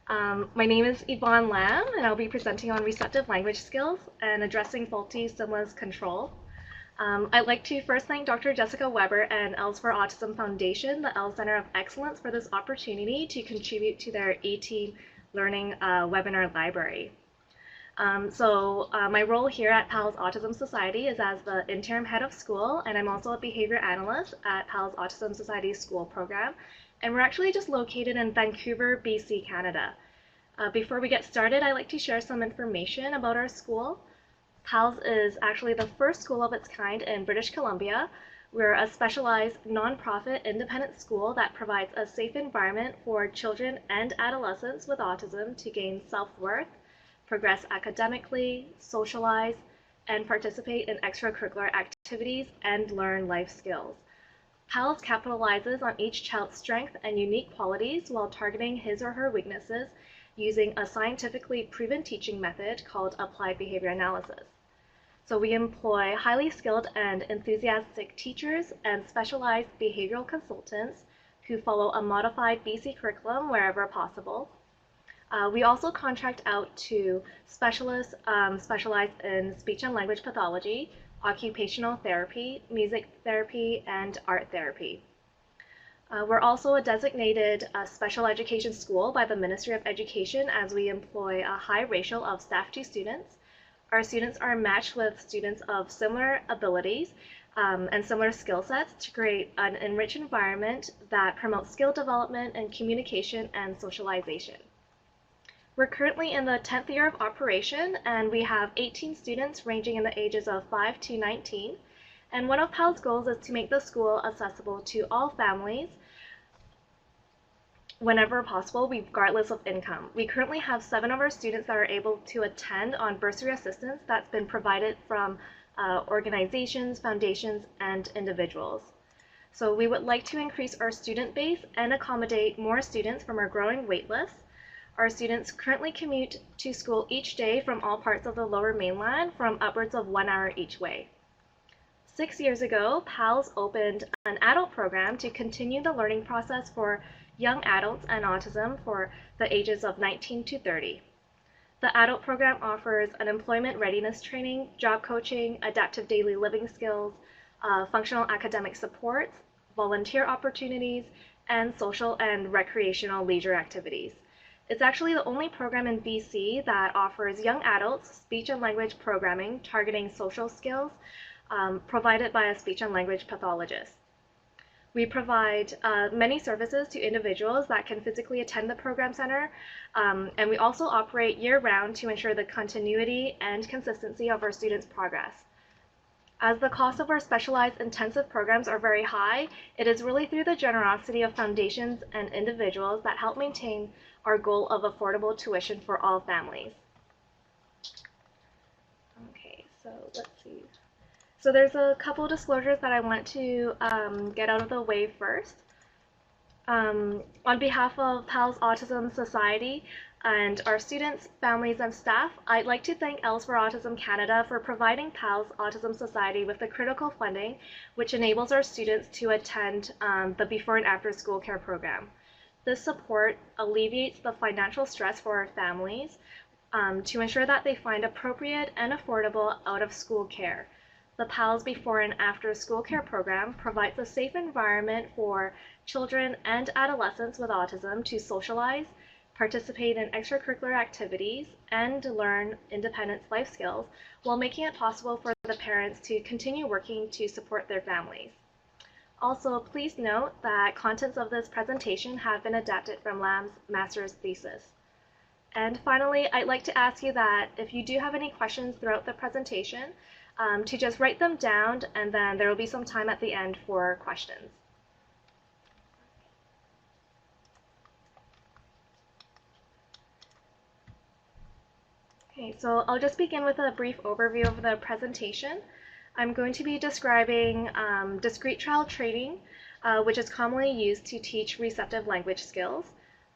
My name is Yvonne Lam, and I'll be presenting on receptive language skills and addressing faulty stimulus control. I'd like to first thank Dr. Jessica Weber and Els for Autism Foundation, the Els Center of Excellence, for this opportunity to contribute to their A-Team Learning webinar library. My role here at PALS Autism Society is as the interim head of school, and I'm also a behavior analyst at PALS Autism Society's school program. And we're actually just located in Vancouver, BC, Canada. Before we get started, I'd like to share some information about our school. PALS is actually the first school of its kind in British Columbia. We're a specialized nonprofit independent school that provides a safe environment for children and adolescents with autism to gain self-worth, progress academically, socialize, and participate in extracurricular activities and learn life skills. PALS capitalizes on each child's strengths and unique qualities while targeting his or her weaknesses using a scientifically proven teaching method called applied behavior analysis. So we employ highly skilled and enthusiastic teachers and specialized behavioral consultants who follow a modified BC curriculum wherever possible. We also contract out to specialists specialized in speech and language pathology, occupational therapy, music therapy, and art therapy. We're also a designated special education school by the Ministry of Education, as we employ a high ratio of staff to students. Our students are matched with students of similar abilities and similar skill sets to create an enriched environment that promotes skill development and communication and socialization. We're currently in the 10th year of operation, and we have 18 students ranging in the ages of 5 to 19. And one of PAL's goals is to make the school accessible to all families whenever possible, regardless of income. We currently have 7 of our students that are able to attend on bursary assistance that's been provided from organizations, foundations, and individuals. So we would like to increase our student base and accommodate more students from our growing wait list. Our students currently commute to school each day from all parts of the Lower Mainland from upwards of 1 hour each way. 6 years ago, PALS opened an adult program to continue the learning process for young adults and autism for the ages of 19 to 30. The adult program offers an employment readiness training, job coaching, adaptive daily living skills, functional academic supports, volunteer opportunities, and social and recreational leisure activities. It's actually the only program in BC that offers young adults speech and language programming targeting social skills provided by a speech and language pathologist. We provide many services to individuals that can physically attend the program center, and we also operate year-round to ensure the continuity and consistency of our students' progress. As the cost of our specialized intensive programs are very high, it is really through the generosity of foundations and individuals that help maintain our goal of affordable tuition for all families. Okay, so let's see. So there's a couple disclosures that I want to get out of the way first. On behalf of PALS Autism Society and our students, families, and staff, I'd like to thank Els for Autism Canada for providing PALS Autism Society with the critical funding which enables our students to attend the before and after school care program. This support alleviates the financial stress for our families to ensure that they find appropriate and affordable out-of-school care. The PALS Before and After School Care program provides a safe environment for children and adolescents with autism to socialize, participate in extracurricular activities, and learn independent life skills while making it possible for the parents to continue working to support their families. Also, please note that contents of this presentation have been adapted from Lam's master's thesis. And finally, I'd like to ask you that if you do have any questions throughout the presentation, to just write them down, and then there will be some time at the end for questions. Okay, so I'll just begin with a brief overview of the presentation. I'm going to be describing discrete trial training, which is commonly used to teach receptive language skills.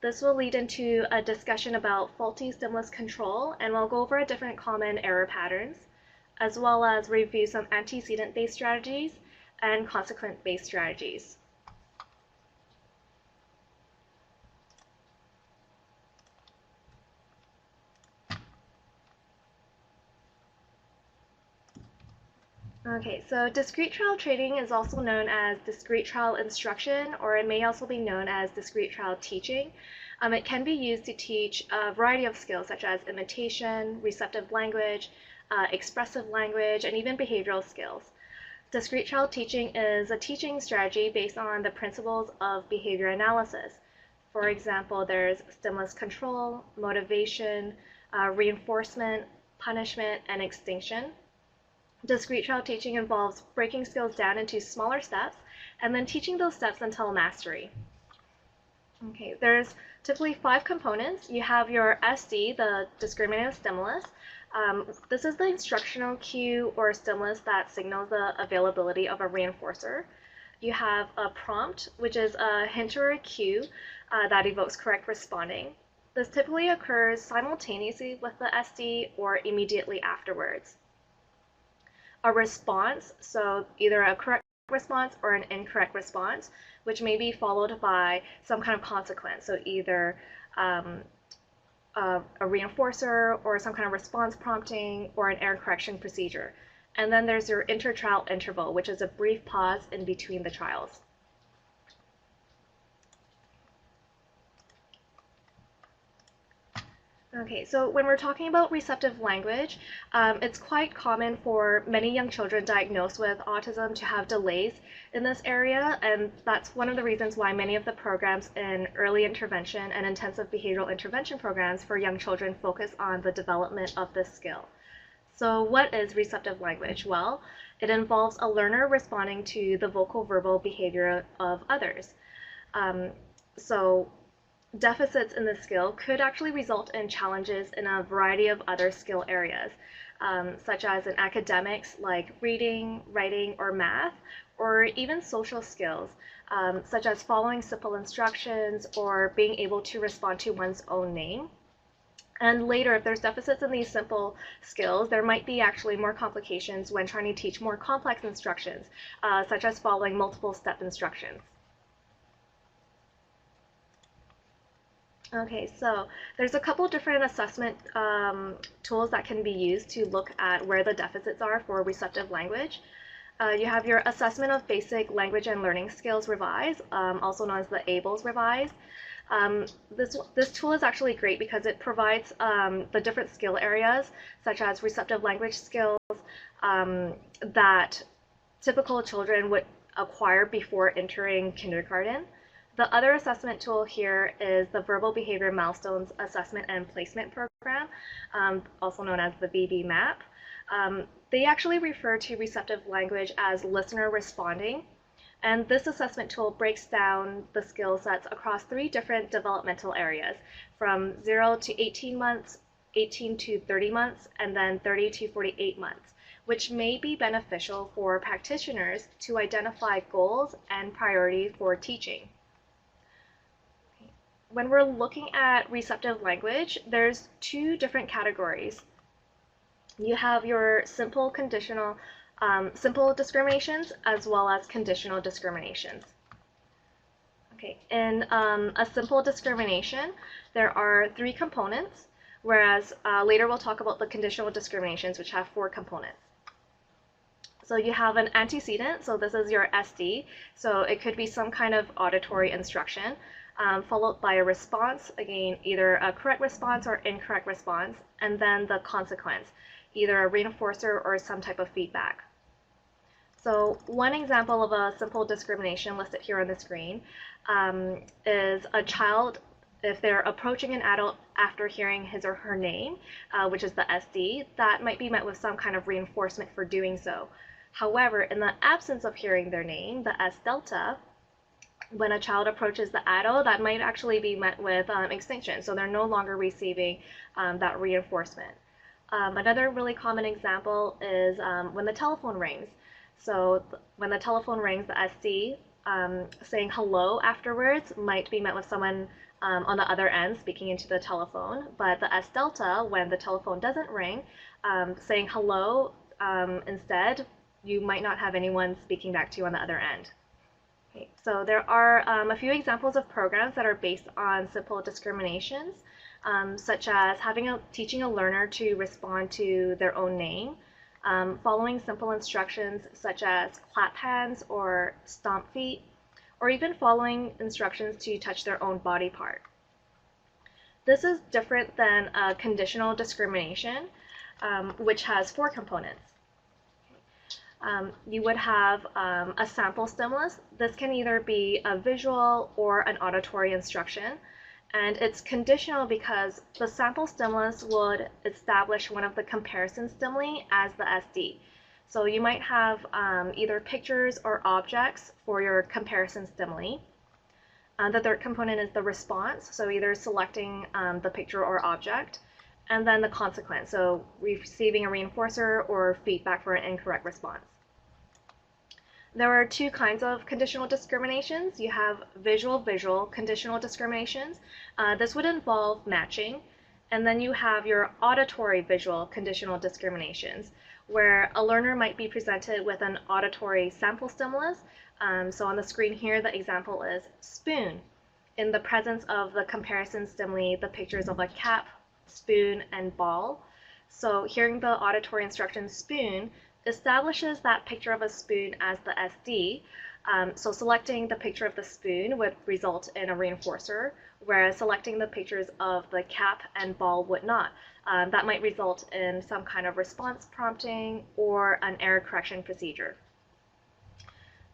This will lead into a discussion about faulty stimulus control, and we'll go over different common error patterns, as well as review some antecedent-based strategies and consequent-based strategies. Okay, so discrete trial training is also known as discrete trial instruction, or it may also be known as discrete trial teaching. It can be used to teach a variety of skills such as imitation, receptive language, expressive language, and even behavioral skills. Discrete trial teaching is a teaching strategy based on the principles of behavior analysis. For example, there's stimulus control, motivation, reinforcement, punishment, and extinction. Discrete trial teaching involves breaking skills down into smaller steps and then teaching those steps until mastery. Okay, there's typically 5 components. You have your SD, the discriminative stimulus. This is the instructional cue or stimulus that signals the availability of a reinforcer. You have a prompt, which is a hint or a cue that evokes correct responding. This typically occurs simultaneously with the SD or immediately afterwards. A response, so either a correct response or an incorrect response, which may be followed by some kind of consequence, so either a reinforcer or some kind of response prompting or an error correction procedure. And then there's your inter-trial interval, which is a brief pause in between the trials. Okay, so when we're talking about receptive language, it's quite common for many young children diagnosed with autism to have delays in this area, and that's one of the reasons why many of the programs in early intervention and intensive behavioral intervention programs for young children focus on the development of this skill. So what is receptive language? Well, it involves a learner responding to the vocal verbal behavior of others. So deficits in this skill could actually result in challenges in a variety of other skill areas, such as in academics like reading, writing, or math, or even social skills, such as following simple instructions or being able to respond to one's own name. And later, if there's deficits in these simple skills, there might be actually more complications when trying to teach more complex instructions, such as following multiple step instructions. Okay, so there's a couple different assessment tools that can be used to look at where the deficits are for receptive language. You have your Assessment of Basic Language and Learning Skills Revise, also known as the ABLS Revise. This tool is actually great because it provides the different skill areas, such as receptive language skills that typical children would acquire before entering kindergarten. The other assessment tool here is the Verbal Behavior Milestones Assessment and Placement Program, also known as the VB-MAP. They actually refer to receptive language as listener responding, and this assessment tool breaks down the skill sets across 3 different developmental areas, from 0 to 18 months, 18 to 30 months, and then 30 to 48 months, which may be beneficial for practitioners to identify goals and priorities for teaching. When we're looking at receptive language, there's 2 different categories. You have your simple discriminations as well as conditional discriminations. Okay, in a simple discrimination, there are 3 components, whereas later we'll talk about the conditional discriminations, which have 4 components. So you have an antecedent, so this is your SD, so it could be some kind of auditory instruction, followed by a response, again, either a correct response or incorrect response, and then the consequence, either a reinforcer or some type of feedback. So one example of a simple discrimination listed here on the screen is a child, if they're approaching an adult after hearing his or her name, which is the SD, that might be met with some kind of reinforcement for doing so. However, in the absence of hearing their name, the S delta, when a child approaches the adult, that might actually be met with extinction. So they're no longer receiving that reinforcement. Another really common example is when the telephone rings. So when the telephone rings, the SC saying hello afterwards might be met with someone on the other end speaking into the telephone. But the S delta, when the telephone doesn't ring, saying hello instead, you might not have anyone speaking back to you on the other end. Okay, so there are a few examples of programs that are based on simple discriminations, such as teaching a learner to respond to their own name, following simple instructions such as clap hands or stomp feet, or even following instructions to touch their own body part. This is different than conditional discrimination, which has 4 components. You would have a sample stimulus. This can either be a visual or an auditory instruction, and it's conditional because the sample stimulus would establish one of the comparison stimuli as the SD. So you might have either pictures or objects for your comparison stimuli. The third component is the response, so either selecting the picture or object, and then the consequence, so receiving a reinforcer or feedback for an incorrect response. There are 2 kinds of conditional discriminations. You have visual conditional discriminations. This would involve matching. And then you have your auditory visual conditional discriminations, where a learner might be presented with an auditory sample stimulus. So on the screen here, the example is spoon. In the presence of the comparison stimuli, the pictures of a cap, spoon, and ball. So hearing the auditory instruction spoon establishes that picture of a spoon as the SD. So selecting the picture of the spoon would result in a reinforcer, whereas selecting the pictures of the cap and ball would not. That might result in some kind of response prompting or an error correction procedure.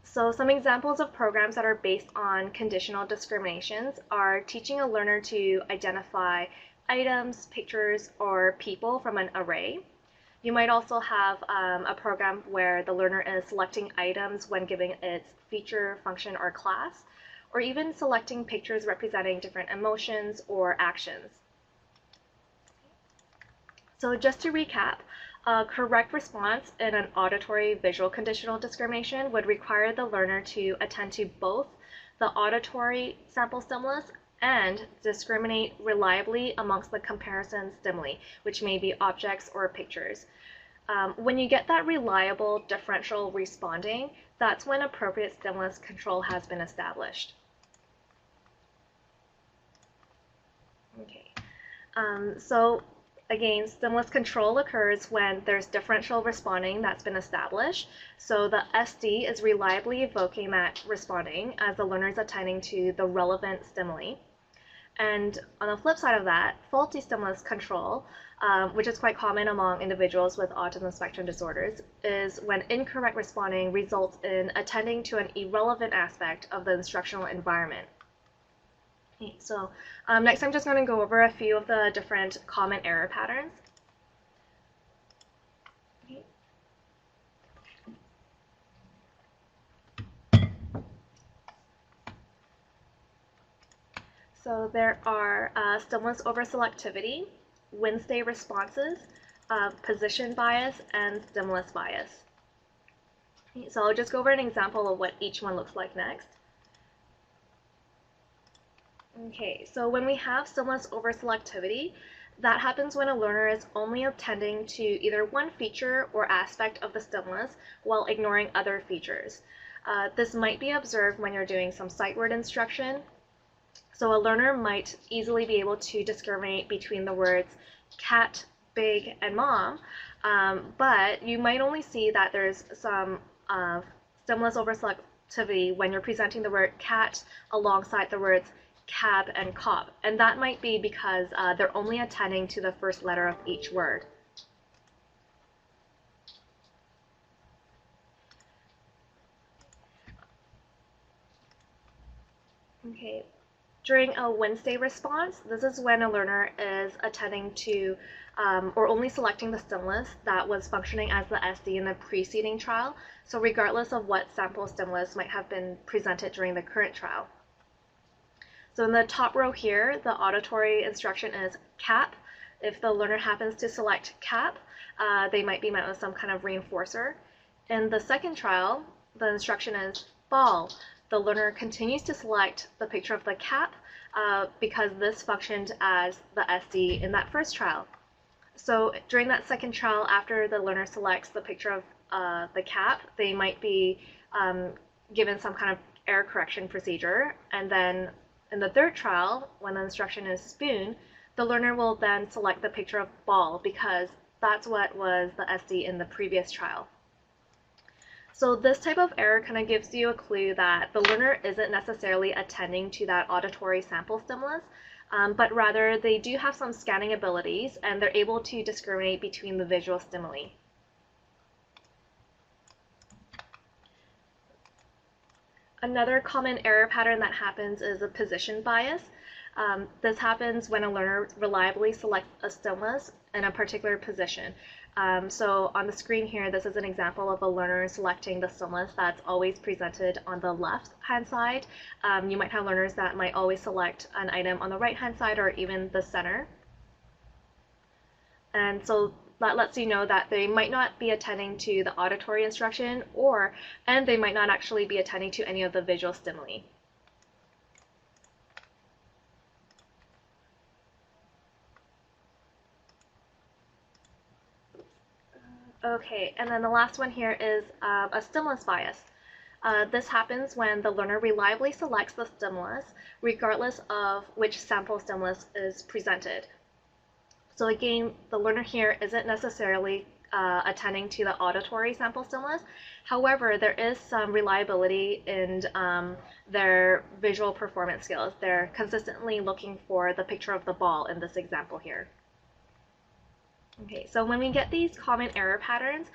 So some examples of programs that are based on conditional discriminations are teaching a learner to identify items, pictures, or people from an array. You might also have a program where the learner is selecting items when giving its feature, function, or class, or even selecting pictures representing different emotions or actions. So just to recap, a correct response in an auditory visual conditional discrimination would require the learner to attend to both the auditory sample stimulus and discriminate reliably amongst the comparison stimuli, which may be objects or pictures. When you get that reliable differential responding, that's when appropriate stimulus control has been established. Okay. So again, stimulus control occurs when there's differential responding that's been established. So the SD is reliably evoking that responding as the learner is attending to the relevant stimuli. And on the flip side of that, faulty stimulus control, which is quite common among individuals with autism spectrum disorders, is when incorrect responding results in attending to an irrelevant aspect of the instructional environment. Okay, so next I'm just going to go over a few of the different common error patterns. Okay. So there are stimulus over-selectivity, win-stay responses, position bias, and stimulus bias. Okay, so I'll just go over an example of what each one looks like next. Okay, so when we have stimulus over-selectivity, that happens when a learner is only attending to either one feature or aspect of the stimulus while ignoring other features. This might be observed when you're doing some sight word instruction. So a learner might easily be able to discriminate between the words cat, big, and mom, but you might only see that there's some stimulus over-selectivity when you're presenting the word cat alongside the words cab and cop, and that might be because they're only attending to the first letter of each word. Okay. During a Wednesday response, this is when a learner is attending to or only selecting the stimulus that was functioning as the SD in the preceding trial, so regardless of what sample stimulus might have been presented during the current trial. So in the top row here, the auditory instruction is cap. If the learner happens to select cap, they might be met with some kind of reinforcer. In the second trial, the instruction is ball. The learner continues to select the picture of the cap because this functioned as the SD in that first trial. So during that second trial, after the learner selects the picture of the cap, they might be given some kind of error correction procedure, and then in the third trial, when the instruction is spoon, the learner will then select the picture of ball because that's what was the SD in the previous trial. So this type of error kind of gives you a clue that the learner isn't necessarily attending to that auditory sample stimulus, but rather they do have some scanning abilities and they're able to discriminate between the visual stimuli. Another common error pattern that happens is a position bias. This happens when a learner reliably selects a stimulus in a particular position. So on the screen here, this is an example of a learner selecting the stimulus that's always presented on the left-hand side. You might have learners that might always select an item on the right-hand side or even the center. And so that lets you know that they might not be attending to the auditory instruction, and they might not actually be attending to any of the visual stimuli. Okay, and then the last one here is a stimulus bias. This happens when the learner reliably selects the stimulus regardless of which sample stimulus is presented. So again, the learner here isn't necessarily attending to the auditory sample stimulus. However, there is some reliability in their visual performance skills. They're consistently looking for the picture of the ball in this example here. Okay, so when we get these common error patterns,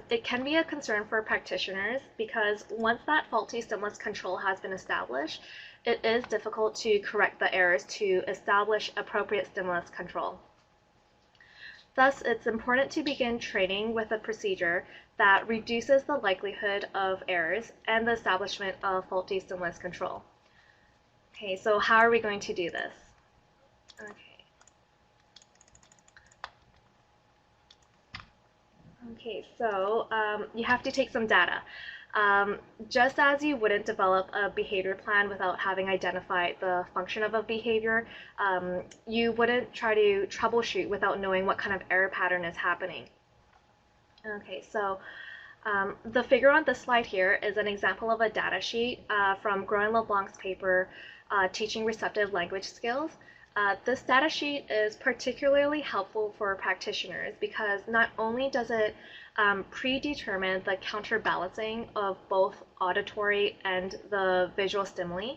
it can be a concern for practitioners because once that faulty stimulus control has been established, it is difficult to correct the errors to establish appropriate stimulus control. Thus, it's important to begin training with a procedure that reduces the likelihood of errors and the establishment of faulty stimulus control. Okay, so how are we going to do this? Okay, so you have to take some data. Just as you wouldn't develop a behavior plan without having identified the function of a behavior, you wouldn't try to troubleshoot without knowing what kind of error pattern is happening. Okay, so the figure on this slide here is an example of a data sheet from LeBlanc's paper, Teaching Receptive Language Skills. This data sheet is particularly helpful for practitioners because not only does it predetermine the counterbalancing of both auditory and the visual stimuli,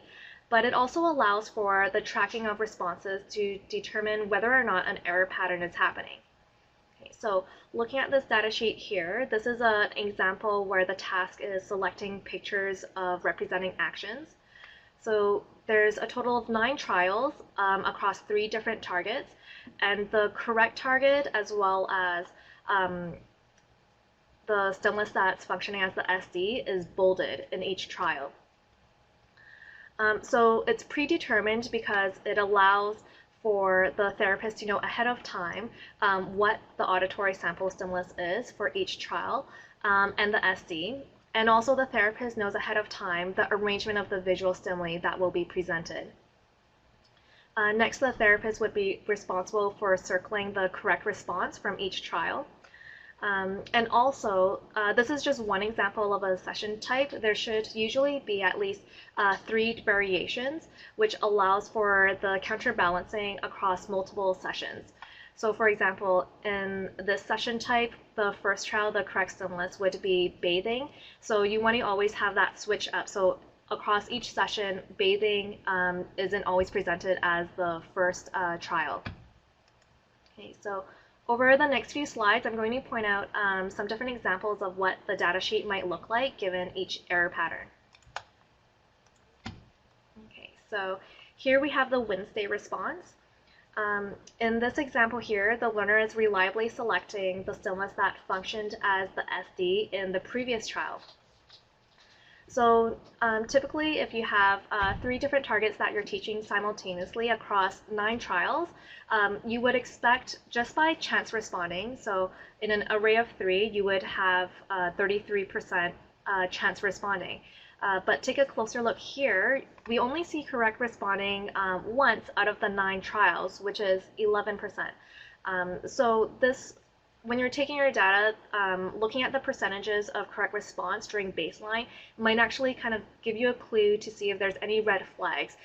but it also allows for the tracking of responses to determine whether or not an error pattern is happening. Okay, so looking at this data sheet here, this is an example where the task is selecting pictures of representing actions. So there's a total of 9 trials across 3 different targets, and the correct target as well as the stimulus that's functioning as the SD is bolded in each trial. So it's predetermined because it allows for the therapist to know ahead of time what the auditory sample stimulus is for each trial and the SD. And also the therapist knows ahead of time the arrangement of the visual stimuli that will be presented. Next, the therapist would be responsible for circling the correct response from each trial. And also, this is just one example of a session type. There should usually be at least 3 variations, which allows for the counterbalancing across multiple sessions. So for example, in this session type, the first trial, the correct stimulus would be bathing. So you want to always have that switch up. So across each session, bathing isn't always presented as the first trial. Okay, so over the next few slides, I'm going to point out some different examples of what the data sheet might look like given each error pattern. Okay, so here we have the Wednesday response. In this example here, the learner is reliably selecting the stimulus that functioned as the SD in the previous trial. So typically, if you have 3 different targets that you're teaching simultaneously across 9 trials, you would expect just by chance responding, so in an array of 3, you would have 33% chance responding. But take a closer look here, we only see correct responding once out of the 9 trials, which is 11%. So this, when you're taking your data, looking at the percentages of correct response during baseline might actually kind of give you a clue to see if there's any red flags,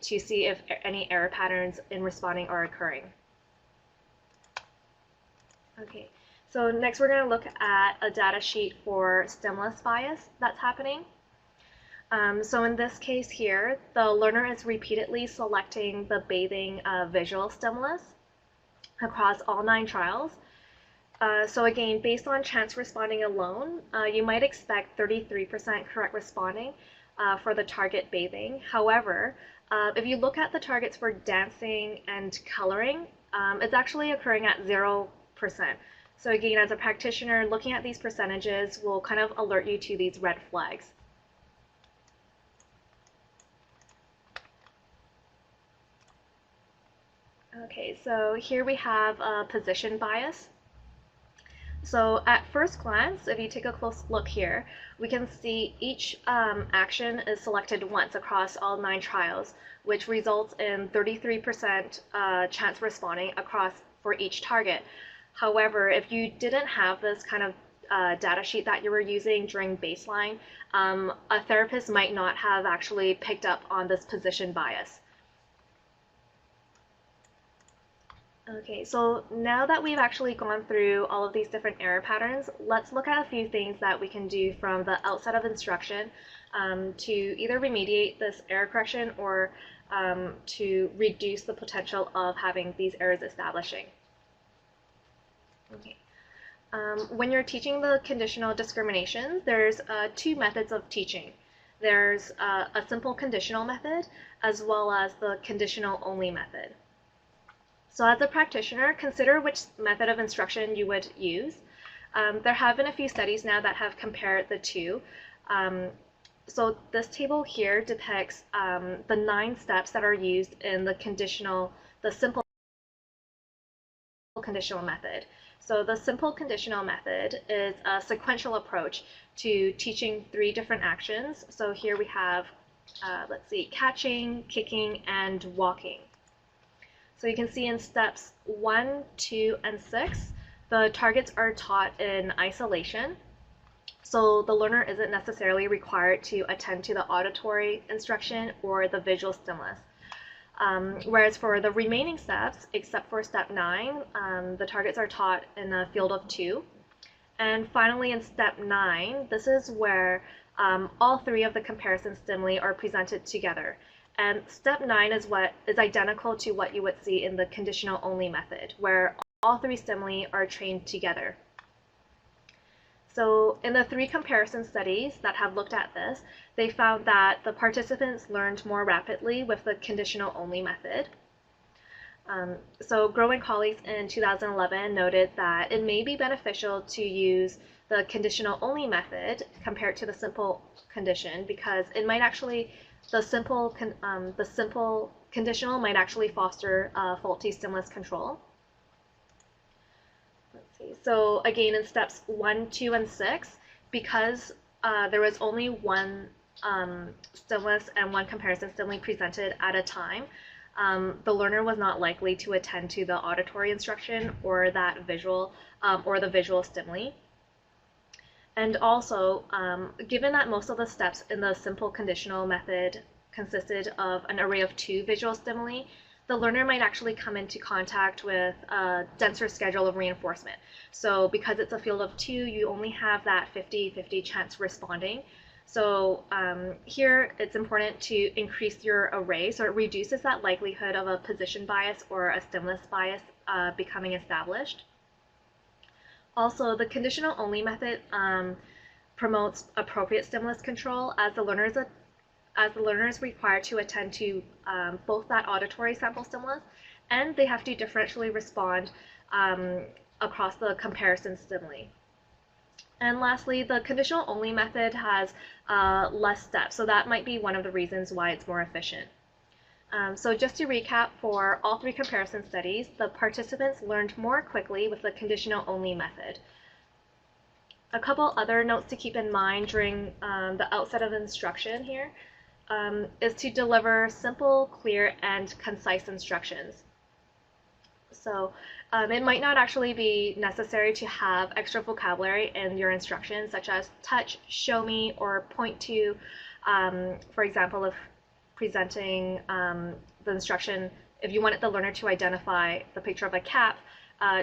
to see if any error patterns in responding are occurring. Okay, so next we're going to look at a data sheet for stimulus bias that's happening. So in this case here, the learner is repeatedly selecting the bathing visual stimulus across all 9 trials. So again, based on chance responding alone, you might expect 33% correct responding for the target bathing. However, if you look at the targets for dancing and coloring, it's actually occurring at 0%. So again, as a practitioner, looking at these percentages will kind of alert you to these red flags. Okay, so here we have a position bias. So at first glance, if you take a close look here, we can see each action is selected once across all 9 trials, which results in 33% chance responding across for each target. However, if you didn't have this kind of data sheet that you were using during baseline, a therapist might not have actually picked up on this position bias. Okay, so now that we've actually gone through all of these different error patterns, let's look at a few things that we can do from the outset of instruction to either remediate this error correction or to reduce the potential of having these errors establishing. Okay. When you're teaching the conditional discrimination, there's 2 methods of teaching. There's a simple conditional method as well as the conditional only method. So as a practitioner, consider which method of instruction you would use. There have been a few studies now that have compared the 2. So this table here depicts the 9 steps that are used in the simple conditional method. So the simple conditional method is a sequential approach to teaching 3 different actions. So here we have, let's see, catching, kicking, and walking. So you can see in steps 1, 2, and 6, the targets are taught in isolation. So the learner isn't necessarily required to attend to the auditory instruction or the visual stimulus. Whereas for the remaining steps, except for step 9, the targets are taught in a field of 2. And finally in step 9, this is where all 3 of the comparison stimuli are presented together. And step 9 is what is identical to what you would see in the conditional only method, where all 3 stimuli are trained together. So in the 3 comparison studies that have looked at this, they found that the participants learned more rapidly with the conditional only method. So Growing colleagues in 2011 noted that it may be beneficial to use the conditional only method compared to the simple condition because it might actually the simple conditional might actually foster faulty stimulus control. Let's see. So again, in steps 1, 2, and 6, because there was only 1 stimulus and 1 comparison stimuli presented at a time, the learner was not likely to attend to the auditory instruction or that visual or the visual stimuli. And also, given that most of the steps in the simple conditional method consisted of an array of 2 visual stimuli, the learner might actually come into contact with a denser schedule of reinforcement. So because it's a field of 2, you only have that 50-50 chance responding. So here it's important to increase your array so it reduces that likelihood of a position bias or a stimulus bias becoming established. Also, the conditional only method promotes appropriate stimulus control as the learner is required to attend to both that auditory sample stimulus and they have to differentially respond across the comparison stimuli. And lastly, the conditional only method has less steps, so that might be one of the reasons why it's more efficient. So just to recap, for all 3 comparison studies, the participants learned more quickly with the conditional only method. A couple other notes to keep in mind during the outset of instruction here is to deliver simple, clear, and concise instructions. So it might not actually be necessary to have extra vocabulary in your instructions, such as touch, show me, or point to. For example, if presenting the instruction, if you wanted the learner to identify the picture of a cap,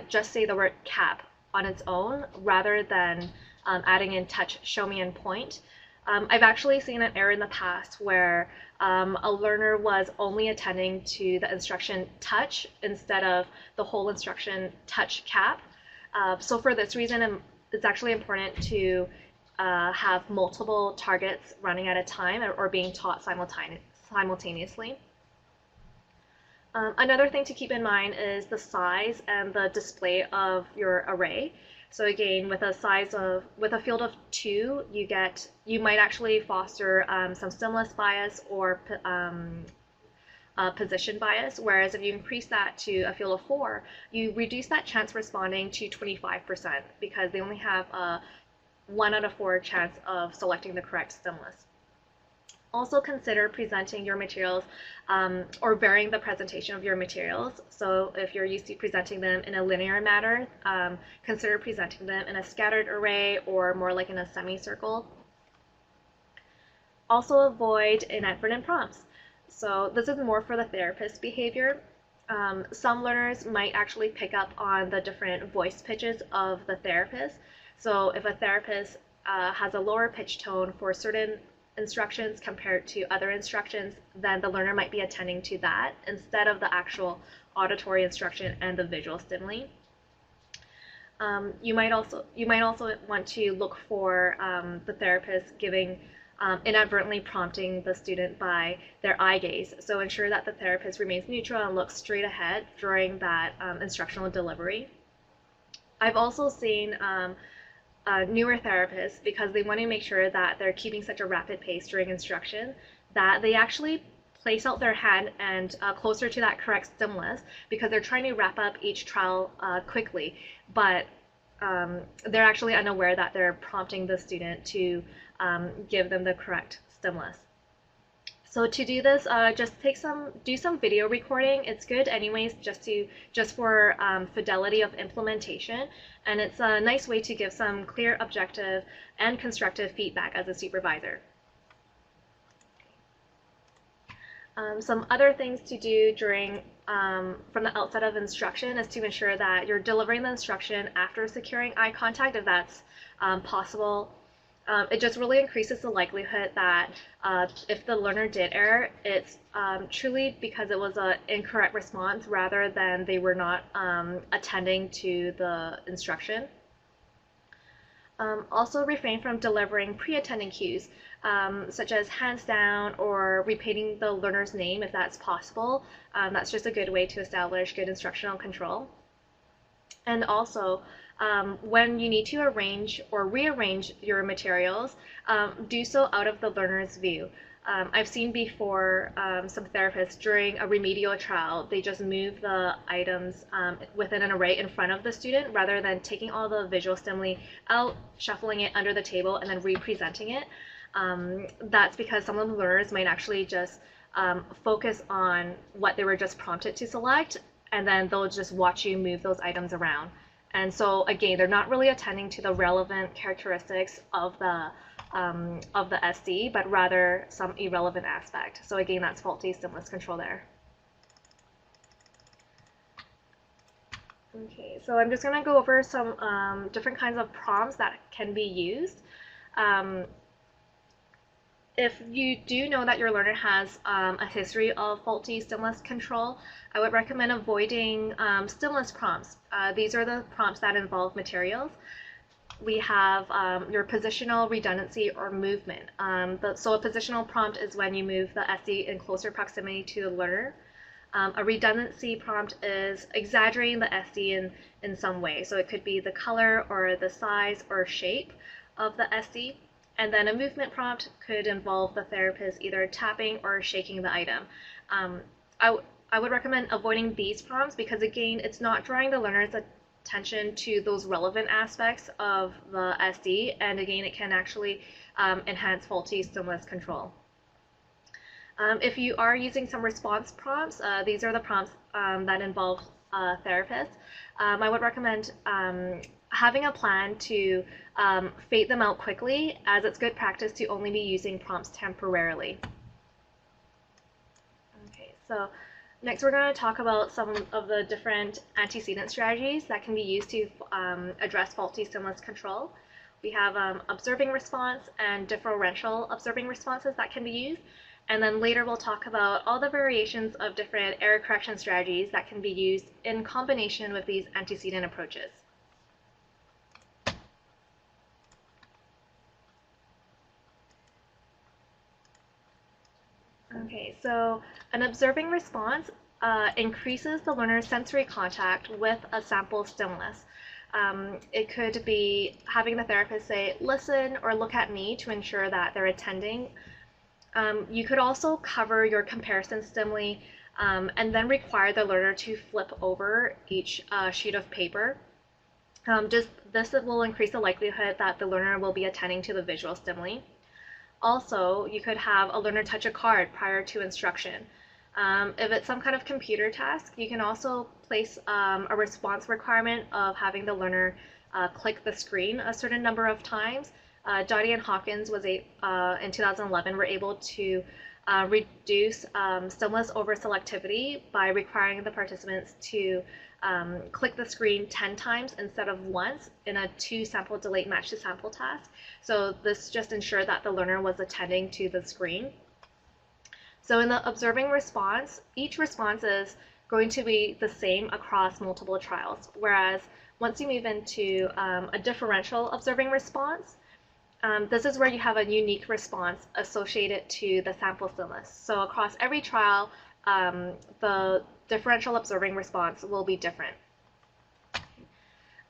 just say the word cap on its own rather than adding in touch, show me, and point. I've actually seen an error in the past where a learner was only attending to the instruction touch instead of the whole instruction touch cap. So for this reason, it's actually important to have multiple targets running at a time or being taught simultaneously. Another thing to keep in mind is the size and the display of your array. So again, with a field of 2, you might actually foster some stimulus bias or position bias, whereas if you increase that to a field of 4, you reduce that chance responding to 25% because they only have a 1 out of 4 chance of selecting the correct stimulus. Also consider presenting your materials or varying the presentation of your materials. So if you're used to presenting them in a linear manner, consider presenting them in a scattered array or more like in a semicircle. Also avoid inadvertent prompts. So this is more for the therapist behavior. Some learners might actually pick up on the different voice pitches of the therapist. So if a therapist has a lower pitch tone for certain instructions compared to other instructions, then the learner might be attending to that instead of the actual auditory instruction and the visual stimuli. You might also want to look for the therapist inadvertently prompting the student by their eye gaze. So ensure that the therapist remains neutral and looks straight ahead during that instructional delivery. I've also seen newer therapists, because they want to make sure that they're keeping such a rapid pace during instruction, that they actually place out their hand and closer to that correct stimulus because they're trying to wrap up each trial quickly, but they're actually unaware that they're prompting the student to give them the correct stimulus. So to do this, just do some video recording. It's good anyways, just for fidelity of implementation, and it's a nice way to give some clear, objective, and constructive feedback as a supervisor. Some other things to do from the outset of instruction is to ensure that you're delivering the instruction after securing eye contact, if that's possible. It just really increases the likelihood that if the learner did err, it's truly because it was an incorrect response rather than they were not attending to the instruction. Also refrain from delivering pre-attending cues, such as hands down or repeating the learner's name if that's possible. That's just a good way to establish good instructional control. And also, when you need to arrange or rearrange your materials, do so out of the learner's view. I've seen before some therapists during a remedial trial, they just move the items within an array in front of the student rather than taking all the visual stimuli out, shuffling it under the table, and then re-presenting it. That's because some of the learners might actually just focus on what they were just prompted to select, and then they'll just watch you move those items around. And so again, they're not really attending to the relevant characteristics of the SD, but rather some irrelevant aspect. So again, that's faulty stimulus control there. Okay, so I'm just going to go over some different kinds of prompts that can be used. If you do know that your learner has a history of faulty stimulus control, I would recommend avoiding stimulus prompts. These are the prompts that involve materials. We have your positional redundancy or movement. So a positional prompt is when you move the SD in closer proximity to the learner. A redundancy prompt is exaggerating the SD in some way. So it could be the color or the size or shape of the SD. And then a movement prompt could involve the therapist either tapping or shaking the item. I would recommend avoiding these prompts because, again, it's not drawing the learner's attention to those relevant aspects of the SD, and again, it can actually enhance faulty stimulus control. If you are using some response prompts, these are the prompts that involve therapists. I would recommend having a plan to fade them out quickly, as it's good practice to only be using prompts temporarily. Okay, so Next, we're going to talk about some of the different antecedent strategies that can be used to address faulty stimulus control. We have observing response and differential observing responses that can be used. And then later we'll talk about all the variations of different error correction strategies that can be used in combination with these antecedent approaches. Okay, so an observing response increases the learner's sensory contact with a sample stimulus. It could be having the therapist say, listen or look at me to ensure that they're attending. You could also cover your comparison stimuli and then require the learner to flip over each sheet of paper. This will increase the likelihood that the learner will be attending to the visual stimuli. Also, you could have a learner touch a card prior to instruction. If it's some kind of computer task, you can also place a response requirement of having the learner click the screen a certain number of times. Dottie and Hawkins in 2011 were able to reduce stimulus over selectivity by requiring the participants to click the screen 10 times instead of once in a 2-sample delayed match to sample task. So this just ensured that the learner was attending to the screen. So in the observing response, each response is going to be the same across multiple trials, whereas once you move into a differential observing response, this is where you have a unique response associated to the sample stimulus. So across every trial, the differential observing response will be different.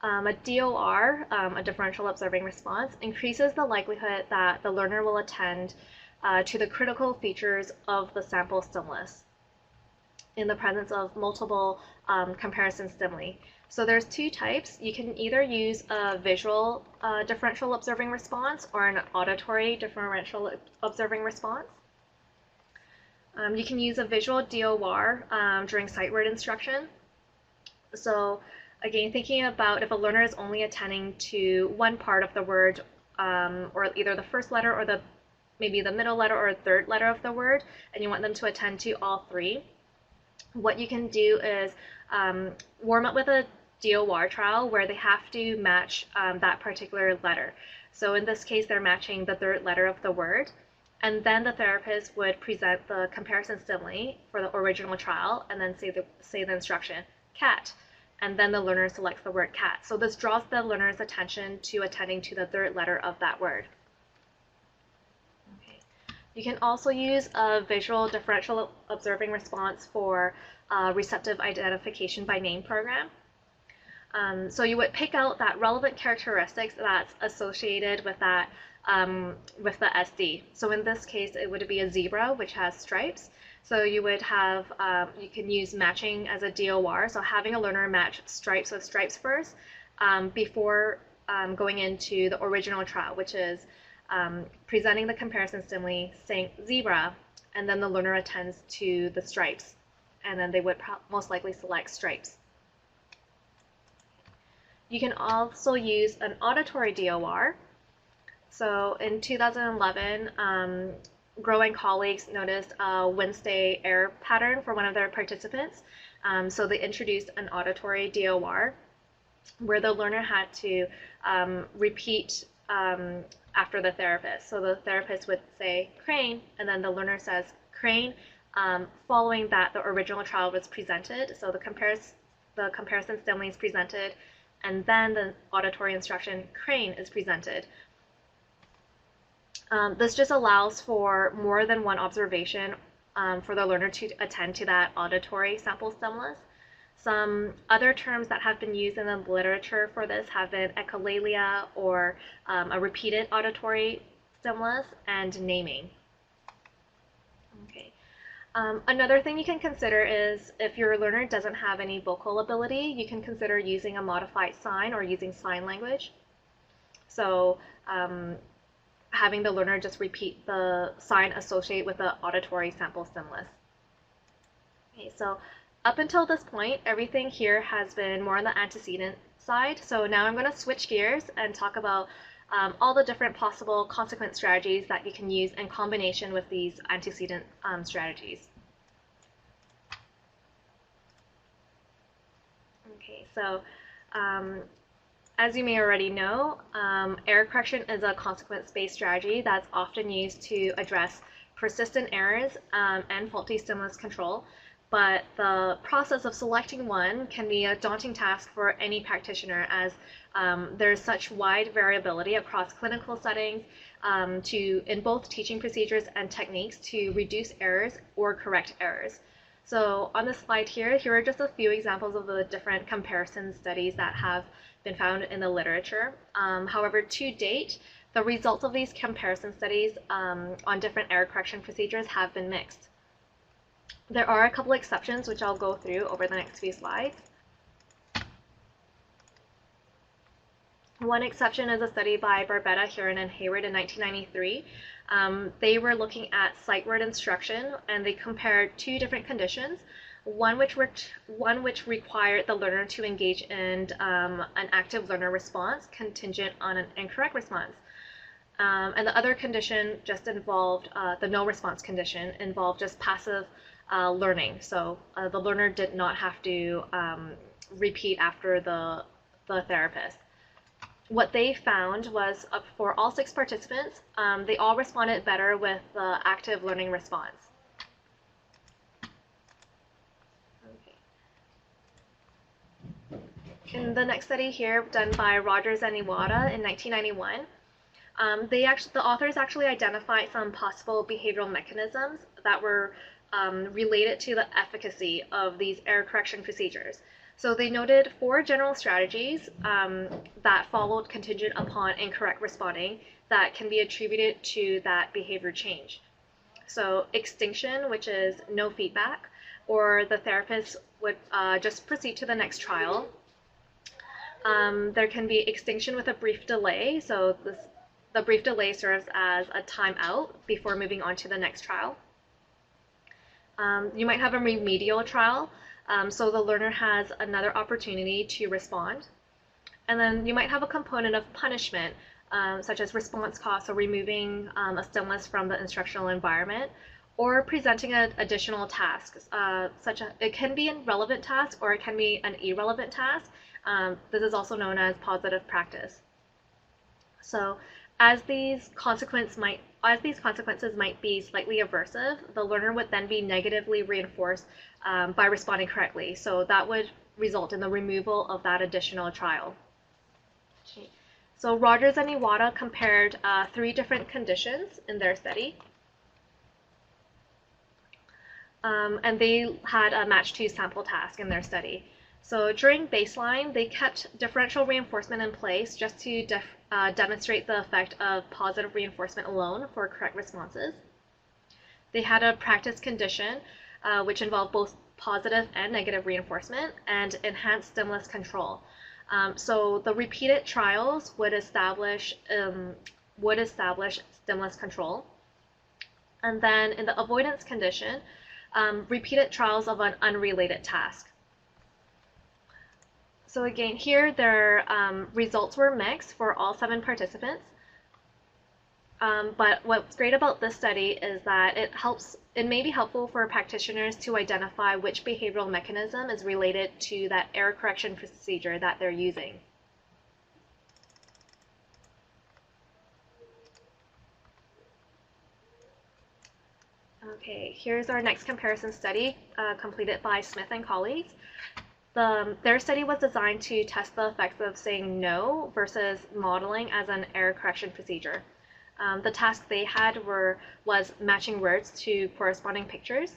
A DOR, a differential observing response, increases the likelihood that the learner will attend to the critical features of the sample stimulus in the presence of multiple comparison stimuli. So there's 2 types. You can either use a visual differential observing response or an auditory differential observing response. You can use a visual DOR during sight word instruction. So again, thinking about if a learner is only attending to one part of the word, or either the first letter or maybe the middle letter or third letter of the word, and you want them to attend to all 3, what you can do is warm up with a DOR trial where they have to match that particular letter. So in this case, they're matching the third letter of the word. And then the therapist would present the comparison stimuli for the original trial and then say the instruction, cat. And then the learner selects the word cat. So this draws the learner's attention to attending to the third letter of that word. Okay. You can also use a visual differential observing response for receptive identification by name program. So you would pick out that relevant characteristics that's associated with that with the SD. So in this case, it would be a zebra, which has stripes. So you would have, you can use matching as a DOR, so having a learner match stripes with stripes first before going into the original trial, which is presenting the comparison stimuli, saying zebra, and then the learner attends to the stripes, and then they would most likely select stripes. You can also use an auditory DOR. So in 2011, Grow and colleagues noticed a Wednesday error pattern for one of their participants. So they introduced an auditory DOR where the learner had to repeat after the therapist. So the therapist would say crane, and then the learner says crane, following that the original trial was presented. So the comparison stimuli is presented, and then the auditory instruction crane is presented. This just allows for more than one observation for the learner to attend to that auditory sample stimulus. Some other terms that have been used in the literature for this have been echolalia, or a repeated auditory stimulus, and naming. Okay. Another thing you can consider is if your learner doesn't have any vocal ability, you can consider using a modified sign or using sign language. So having the learner just repeat the sign associated with the auditory sample stimulus. Okay, so up until this point, everything here has been more on the antecedent side. So now I'm going to switch gears and talk about all the different possible consequent strategies that you can use in combination with these antecedent strategies. Okay, so as you may already know, error correction is a consequence-based strategy that's often used to address persistent errors and faulty stimulus control. But the process of selecting one can be a daunting task for any practitioner, as there's such wide variability across clinical settings in both teaching procedures and techniques to reduce errors or correct errors. So on this slide here are just a few examples of the different comparison studies that have been found in the literature. However, to date, the results of these comparison studies on different error correction procedures have been mixed. There are a couple exceptions, which I'll go through over the next few slides. One exception is a study by Barbetta, Huron, and Hayward in 1993. They were looking at sight word instruction, and they compared two different conditions. One which required the learner to engage in an active learner response contingent on an incorrect response. And the other condition just involved, the no response condition involved just passive learning. So the learner did not have to repeat after the therapist. What they found was for all 6 participants, they all responded better with the active learning response. Okay. In the next study here, done by Rogers and Iwata in 1991, the authors actually identified some possible behavioral mechanisms that were related to the efficacy of these error correction procedures. So they noted 4 general strategies that followed contingent upon incorrect responding that can be attributed to that behavior change. So extinction, which is no feedback, or the therapist would just proceed to the next trial. There can be extinction with a brief delay. So the brief delay serves as a timeout before moving on to the next trial. You might have a remedial trial. So the learner has another opportunity to respond. And then you might have a component of punishment, such as response costs or removing a stimulus from the instructional environment, or presenting an additional task. It can be a relevant task or it can be an irrelevant task. This is also known as positive practice. So as these consequences might be slightly aversive, the learner would then be negatively reinforced by responding correctly. So that would result in the removal of that additional trial. Okay. So Rogers and Iwata compared 3 different conditions in their study. And they had a match-2 sample task in their study. So during baseline, they kept differential reinforcement in place just to demonstrate the effect of positive reinforcement alone for correct responses. They had a practice condition, which involved both positive and negative reinforcement, and enhanced stimulus control. So the repeated trials would establish stimulus control. And then in the avoidance condition, repeated trials of an unrelated task. So again, here their results were mixed for all 7 participants. But what's great about this study is that it may be helpful for practitioners to identify which behavioral mechanism is related to that error correction procedure that they're using. Okay, here's our next comparison study completed by Smith and colleagues. Their study was designed to test the effects of saying no versus modeling as an error correction procedure. The task they had was matching words to corresponding pictures.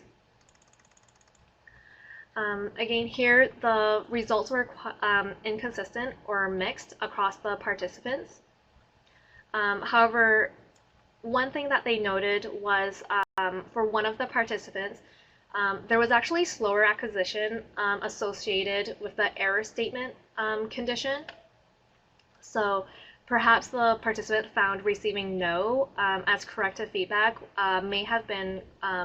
Again, here the results were inconsistent or mixed across the participants. However, one thing that they noted was for one of the participants, there was actually slower acquisition associated with the error statement condition. So perhaps the participant found receiving no as corrective feedback may have been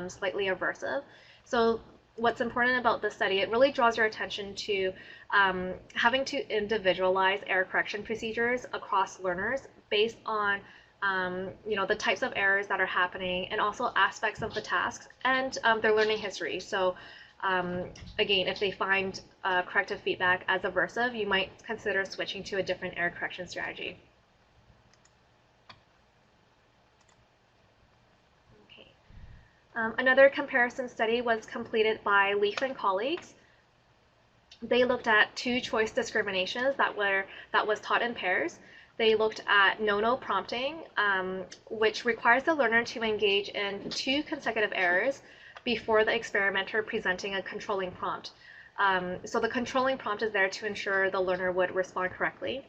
slightly aversive. So what's important about this study, it really draws your attention to having to individualize error correction procedures across learners based on the types of errors that are happening and also aspects of the tasks and their learning history. So Again, if they find corrective feedback as aversive, you might consider switching to a different error correction strategy. Okay. Another comparison study was completed by Leaf and colleagues. They looked at two choice discriminations that was taught in pairs. They looked at no-no prompting, which requires the learner to engage in 2 consecutive errors before the experimenter presenting a controlling prompt. So the controlling prompt is there to ensure the learner would respond correctly,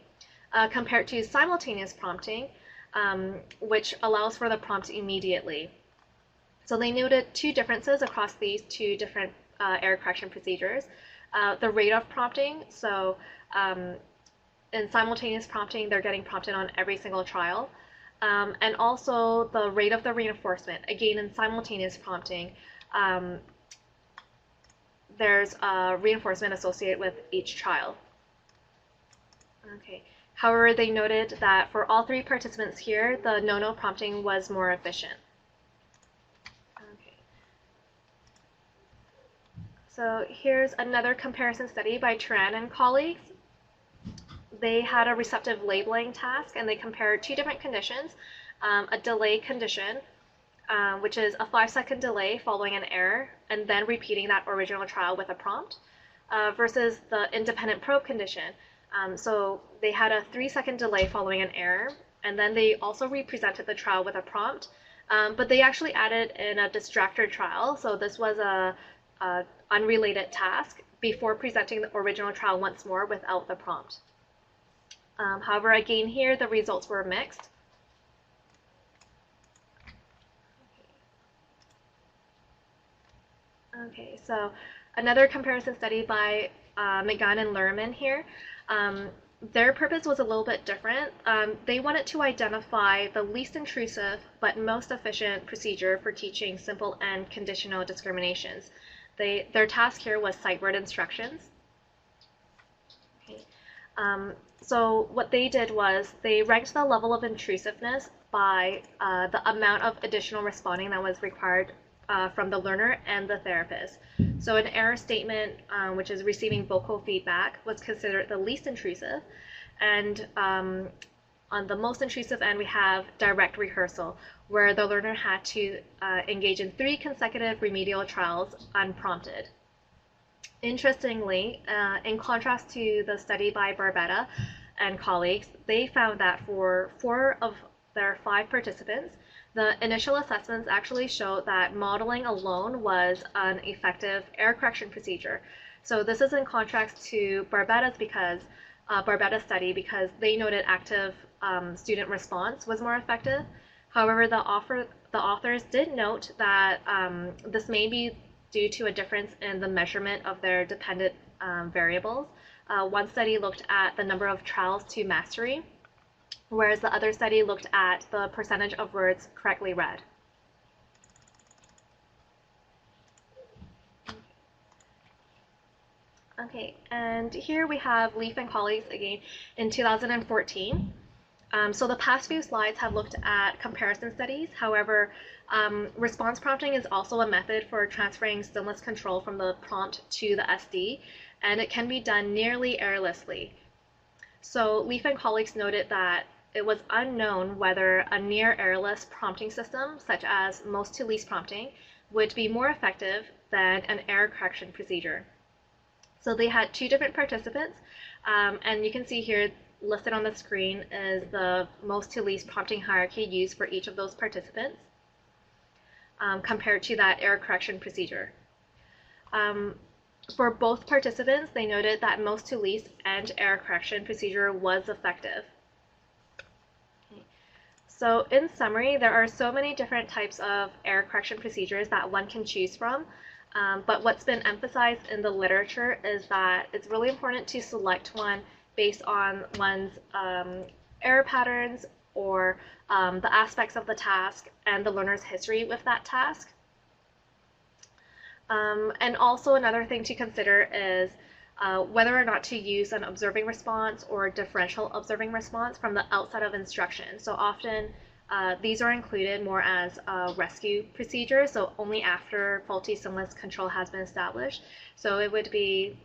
compared to simultaneous prompting, which allows for the prompt immediately. So they noted 2 differences across these 2 different error correction procedures. The rate of prompting, so in simultaneous prompting, they're getting prompted on every single trial, and also the rate of the reinforcement. Again, in simultaneous prompting, there's a reinforcement associated with each trial. Okay. However, they noted that for all 3 participants here, the no-no prompting was more efficient. Okay. So here's another comparison study by Turan and colleagues. They had a receptive labeling task, and they compared 2 different conditions, a delay condition, which is a 5-second delay following an error, and then repeating that original trial with a prompt, versus the independent probe condition. So they had a 3-second delay following an error, and then they also represented the trial with a prompt, but they actually added in a distractor trial. So this was a unrelated task before presenting the original trial once more without the prompt. However, again here, the results were mixed. Okay, so another comparison study by McGann and Lerman here. Their purpose was a little bit different. They wanted to identify the least intrusive but most efficient procedure for teaching simple and conditional discriminations. Their task here was sight word instructions. Okay. So what they did was they ranked the level of intrusiveness by the amount of additional responding that was required from the learner and the therapist. So an error statement, which is receiving vocal feedback, was considered the least intrusive. And on the most intrusive end, we have direct rehearsal, where the learner had to engage in 3 consecutive remedial trials unprompted. Interestingly, in contrast to the study by Barbetta and colleagues, they found that for 4 of their 5 participants, the initial assessments actually showed that modeling alone was an effective error correction procedure. So this is in contrast to Barbetta's study, because they noted active student response was more effective. However, the authors did note that this may be due to a difference in the measurement of their dependent variables. One study looked at the number of trials to mastery, whereas the other study looked at the percentage of words correctly read. Okay, and here we have Leaf and colleagues again in 2014. So the past few slides have looked at comparison studies. However, response prompting is also a method for transferring stimulus control from the prompt to the SD, and it can be done nearly errorlessly. So Leaf and colleagues noted that it was unknown whether a near errorless prompting system, such as most to least prompting, would be more effective than an error correction procedure. So they had 2 different participants, and you can see here listed on the screen is the most to least prompting hierarchy used for each of those participants, compared to that error correction procedure. For both participants, they noted that most to least and error correction procedure was effective. Okay. So in summary, there are so many different types of error correction procedures that one can choose from. But what's been emphasized in the literature is that it's really important to select one based on one's error patterns or the aspects of the task and the learner's history with that task. And also another thing to consider is whether or not to use an observing response or differential observing response from the outset of instruction. So often These are included more as a rescue procedure, so only after faulty stimulus control has been established. So it would be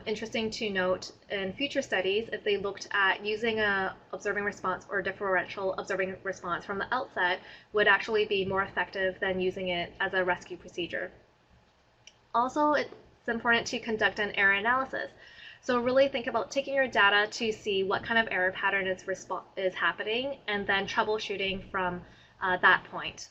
interesting to note in future studies if they looked at using a observing response or differential observing response from the outset would actually be more effective than using it as a rescue procedure. Also, it's important to conduct an error analysis. So really think about taking your data to see what kind of error pattern is happening and then troubleshooting from that point.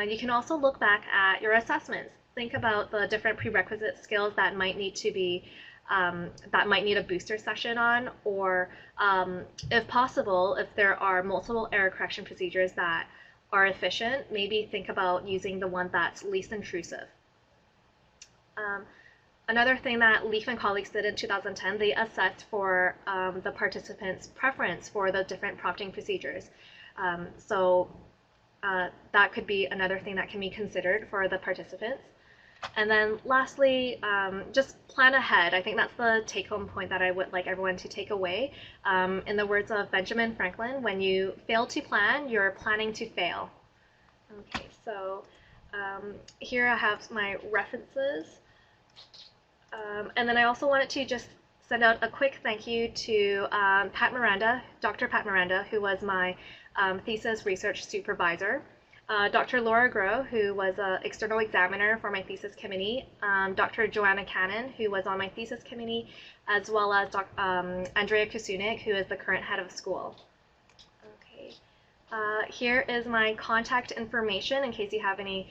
You can also look back at your assessments. Think about the different prerequisite skills that might need to be that might need a booster session on, or if possible, if there are multiple error correction procedures that are efficient, maybe think about using the one that's least intrusive. Another thing that Leaf and colleagues did in 2010, they assessed for the participants' preference for the different prompting procedures. That could be another thing that can be considered for the participants. And then lastly, just plan ahead. I think that's the take-home point that I would like everyone to take away. In the words of Benjamin Franklin, when you fail to plan, you're planning to fail. Okay, so here I have my references. And then I also wanted to just send out a quick thank you to Dr. Pat Miranda, who was my thesis research supervisor, Dr. Laura Groh, who was an external examiner for my thesis committee, Dr. Joanna Cannon, who was on my thesis committee, as well as Andrea Kusunik, who is the current head of school. Okay. Here is my contact information in case you have any